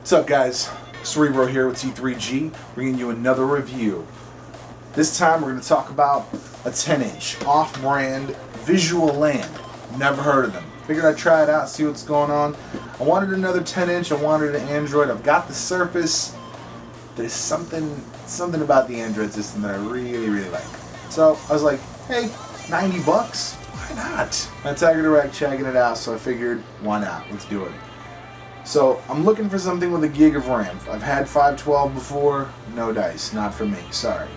What's up, guys? Cerebro here with T3G, bringing you another review. This time we're going to talk about a 10-inch off-brand Visual Land. Never heard of them. Figured I'd try it out, see what's going on. I wanted another 10-inch. I wanted an Android. I've got the Surface. There's something about the Android system that I really like. So I was like, hey, 90 bucks? Why not? I Tiger Direct checking it out, so I figured, why not? Let's do it. So I'm looking for something with a gig of RAM. I've had 512 before, no dice, not for me, sorry.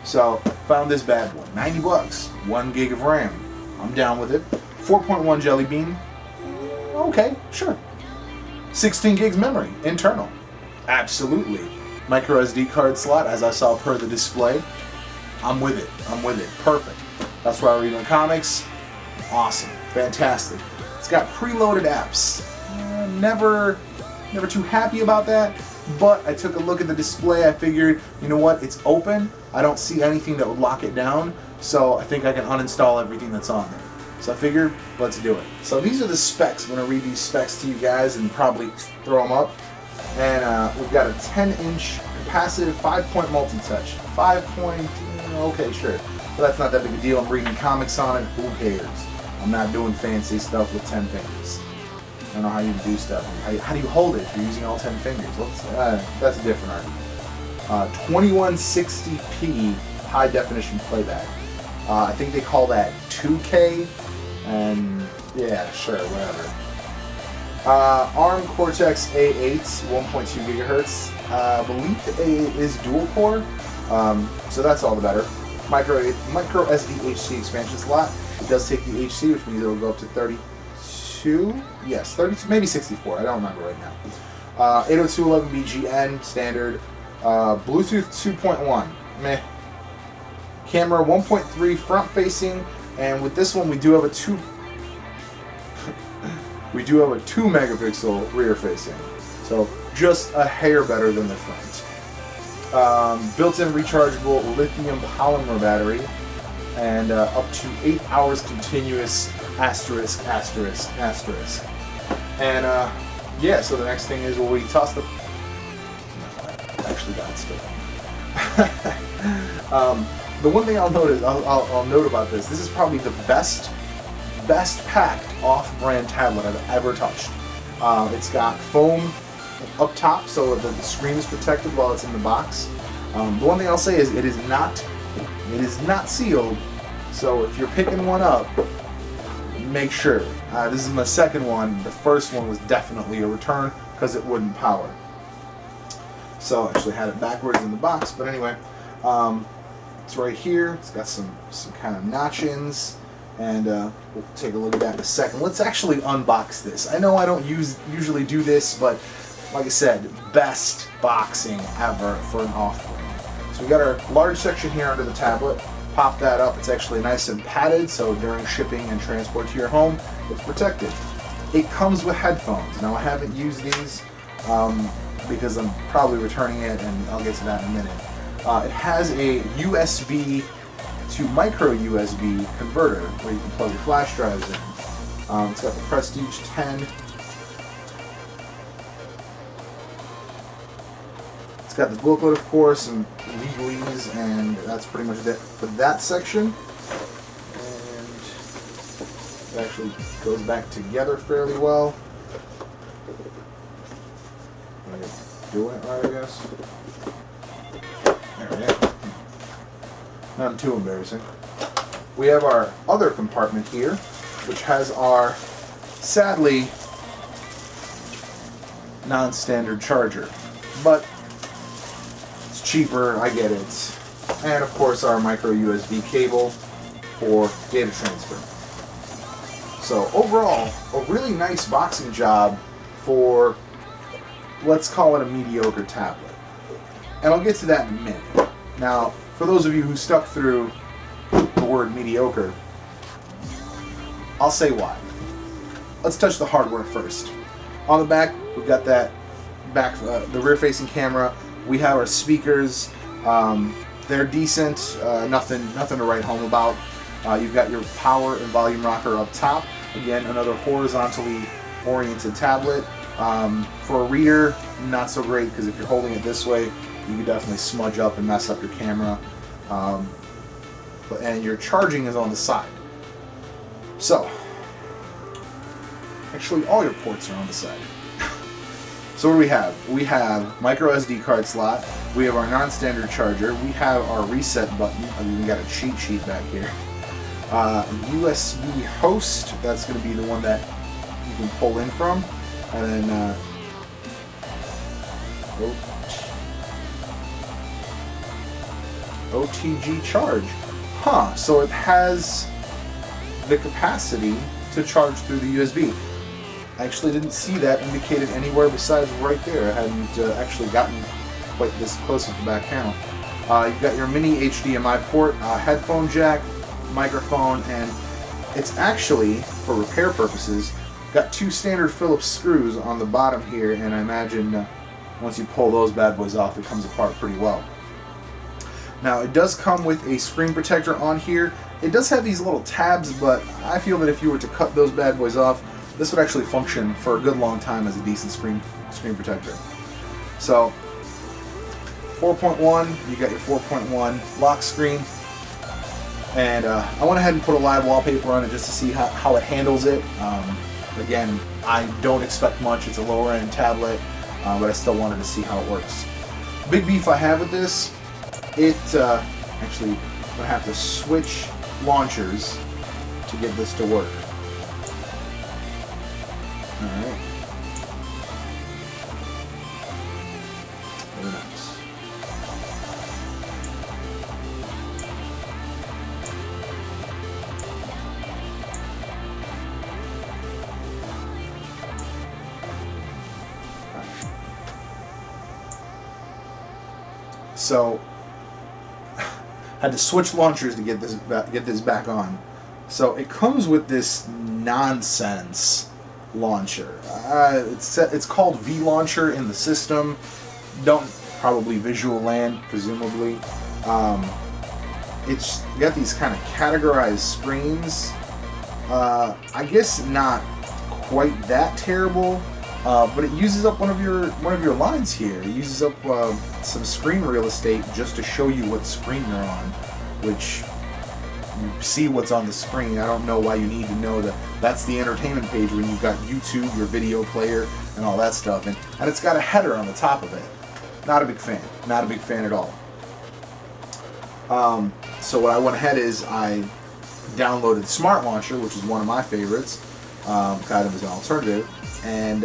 So found this bad one, 90 bucks, 1 gig of RAM. I'm down with it. 4.1 Jelly Bean, okay, sure. 16 gigs memory, internal, absolutely. Micro SD card slot, as I saw per the display. I'm with it, perfect. That's why I read my comics. Awesome, fantastic. It's got preloaded apps. Never too happy about that, but I took a look at the display. I figured, you know what, it's open. I don't see anything that would lock it down, so I think I can uninstall everything that's on there. So I figured, let's do it. So these are the specs. I'm going to read these specs to you guys and probably throw them up. And we've got a 10-inch capacitive 5-point multi-touch. 5-point, okay, sure. But that's not that big a deal. I'm reading comics on it. Who cares? I'm not doing fancy stuff with 10 fingers. I don't know how you do stuff. How do you hold it if you're using all 10 fingers? That's a different argument. 2160p high definition playback. I think they call that 2K, and yeah, sure, whatever. ARM Cortex A8, 1.2 gigahertz. I believe the A8 is dual core, so that's all the better. Micro SD HC expansion slot. It does take the HC, which means it will go up to 32. Yes, 32, maybe 64. I don't remember right now. 802.11b standard. Bluetooth 2.1. Meh. Camera 1.3 front facing, and with this one we do have a 2 megapixel rear facing. So just a hair better than the front. Built-in rechargeable lithium polymer battery, and up to 8 hours continuous, asterisk. And yeah, so the next thing is, will we toss the... No, I actually got it still. The one thing I'll note about this is probably the best packed off-brand tablet I've ever touched. It's got foam up top so that the screen is protected while it's in the box. The one thing I'll say is it is not sealed, so if you're picking one up, make sure. This is my second one. The first one was definitely a return because it wouldn't power. So I actually had it backwards in the box, but anyway, it's right here. It's got some kind of notch-ins, and we'll take a look at that in a second. Let's actually unbox this. I know I don't usually do this, but like I said, best boxing ever for an off-brand. So we got our large section here under the tablet. Pop that up. It's actually nice and padded, so during shipping and transport to your home, it's protected. It comes with headphones. Now I haven't used these because I'm probably returning it, and I'll get to that in a minute. It has a USB to micro USB converter where you can plug your flash drives in. It's got the Prestige 10. It's got the booklet, of course, and legalese, and that's pretty much it for that section. And it actually goes back together fairly well. Am I doing it right, I guess? There we go. Not too embarrassing. We have our other compartment here, which has our, sadly, non-standard charger. But cheaper, I get it. And of course our micro USB cable for data transfer. So overall, a really nice boxing job for, let's call it a mediocre tablet. And I'll get to that in a minute. Now, for those of you who stuck through the word mediocre, I'll say why. Let's touch the hardware first. On the back, we've got that the rear-facing camera. We have our speakers. They're decent. Nothing to write home about. You've got your power and volume rocker up top. Again, another horizontally oriented tablet. For a reader, not so great, because if you're holding it this way, you can definitely smudge up and mess up your camera. And your charging is on the side. So, actually all your ports are on the side. So what do we have? We have micro SD card slot, we have our non-standard charger, we have our reset button, and we got a cheat sheet back here. USB host, that's going to be the one that you can pull in from, and then OTG charge. So it has the capacity to charge through the USB. I actually didn't see that indicated anywhere besides right there. I hadn't actually gotten quite this close with the back panel. You've got your mini HDMI port, headphone jack, microphone, and it's actually, for repair purposes, got two standard Phillips screws on the bottom here, and I imagine once you pull those bad boys off, it comes apart pretty well. Now, it does come with a screen protector on here. It does have these little tabs, but I feel that if you were to cut those bad boys off, this would actually function for a good long time as a decent screen protector. So, 4.1, you got your 4.1 lock screen, and I went ahead and put a live wallpaper on it just to see how it handles it. Again, I don't expect much. It's a lower end tablet, but I still wanted to see how it works. Big beef I have with this, actually, I'm going to have to switch launchers to get this to work. Alright. Very nice. So, had to switch launchers to get this back on. So it comes with this nonsense launcher. It's called V-Launcher in the system. Probably Visual Land, presumably. It's got these kind of categorized screens. I guess not quite that terrible, but it uses up one of your lines here. It uses up some screen real estate just to show you what screen you're on, which you see what's on the screen. I don't know why you need to know that that's the entertainment page when you've got YouTube, your video player, and all that stuff. And it's got a header on the top of it. Not a big fan. Not a big fan at all. So what I went ahead is I downloaded Smart Launcher, which is one of my favorites, kind of as an alternative. And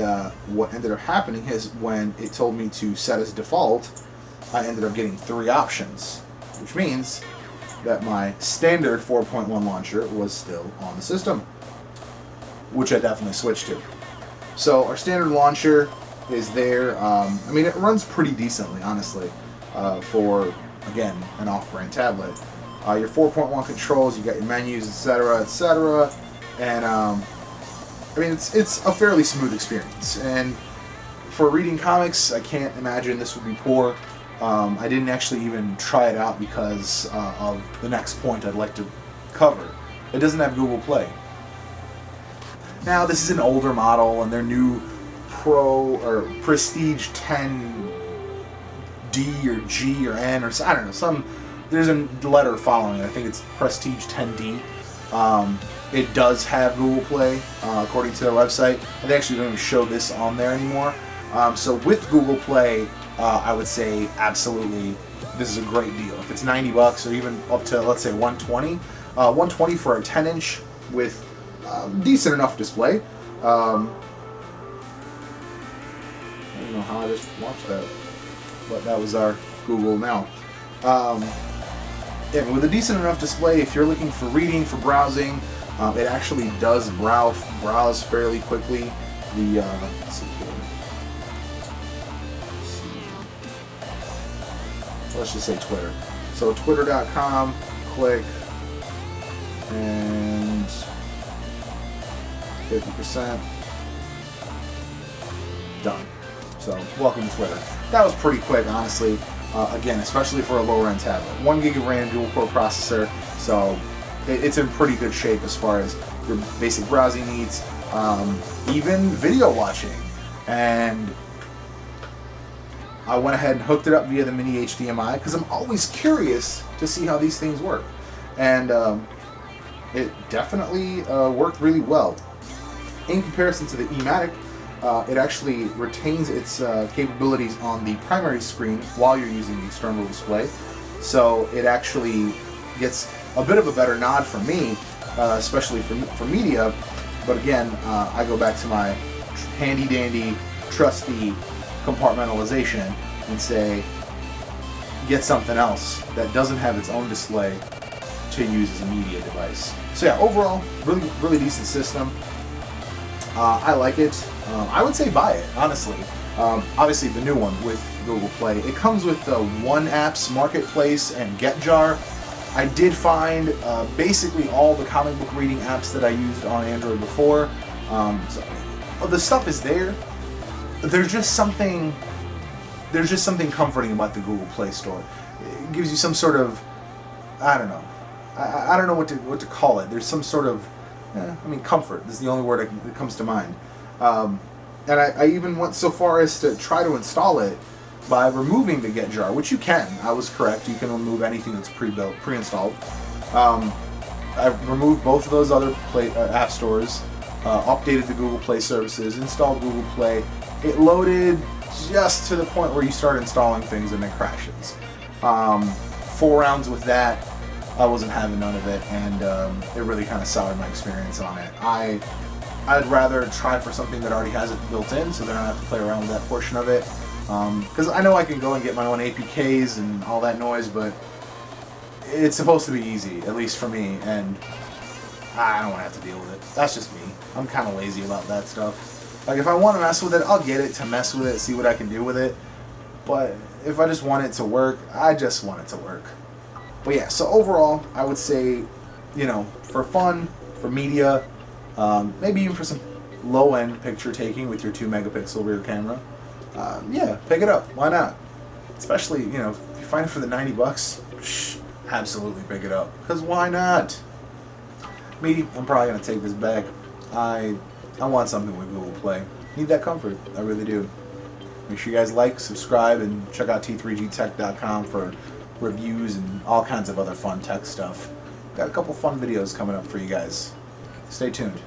what ended up happening is when it told me to set as default, I ended up getting 3 options, which means that my standard 4.1 launcher was still on the system, which I definitely switched to. So our standard launcher is there. I mean, it runs pretty decently, honestly, for, again, an off-brand tablet. Your 4.1 controls, you got your menus, etc., etc., and I mean, it's a fairly smooth experience. And for reading comics, I can't imagine this would be poor. I didn't actually even try it out because of the next point I'd like to cover. It doesn't have Google Play. Now, this is an older model, and their new Pro or Prestige 10D or G or N or I don't know, there's a letter following it. I think it's Prestige 10D. It does have Google Play, according to their website, and they actually don't even show this on there anymore. So with Google Play, I would say absolutely this is a great deal. If it's $90 or even up to, let's say, $120, $120 for a 10-inch with decent enough display. I don't know how I just watched that, but that was our Google Now. And with a decent enough display, if you're looking for reading, for browsing, it actually does browse fairly quickly. Let's see here. Let's just say Twitter. So twitter.com, click, and 50%. Done. So welcome to Twitter. That was pretty quick, honestly. Again, especially for a lower-end tablet. 1 gig of RAM, dual-core processor, so it's in pretty good shape as far as your basic browsing needs, even video watching. and I went ahead and hooked it up via the mini HDMI because I'm always curious to see how these things work. And it definitely worked really well. In comparison to the eMatic, it actually retains its capabilities on the primary screen while you're using the external display. So it actually gets a bit of a better nod from me, especially for media. But again, I go back to my handy-dandy, trusty compartmentalization and say, get something else that doesn't have its own display to use as a media device. So yeah, overall, really decent system. I like it. I would say buy it, honestly. Obviously, the new one with Google Play. It comes with the One Apps Marketplace and GetJar. I did find basically all the comic book reading apps that I used on Android before. So the stuff is there. There's just something comforting about the Google Play Store. It gives you some sort of, I don't know. I don't know what to call it. There's some sort of, comfort is the only word that comes to mind. And I even went so far as to try to install it by removing the GetJar, which you can. I was correct. You can remove anything that's pre-installed. I've removed both of those other app stores, updated the Google Play services, installed Google Play. It loaded just to the point where you start installing things and it crashes. 4 rounds with that, I wasn't having none of it, and it really kind of soured my experience on it. I'd rather try for something that already has it built in, so then I don't have to play around with that portion of it. Because I know I can go and get my own APKs and all that noise, but it's supposed to be easy, at least for me, and I don't want to have to deal with it. That's just me. I'm kind of lazy about that stuff. Like, if I want to mess with it, I'll get it to mess with it, see what I can do with it. But if I just want it to work, I just want it to work. But yeah, so overall, I would say, for fun, for media, maybe even for some low-end picture taking with your 2-megapixel rear camera, yeah, pick it up. Why not? Especially, if you find it for the $90, absolutely pick it up. Because why not? Me, I'm probably going to take this back. I want something with Google Play. Need that comfort. I really do. Make sure you guys like, subscribe, and check out t3gtech.com for reviews and all kinds of other fun tech stuff. Got a couple fun videos coming up for you guys. Stay tuned.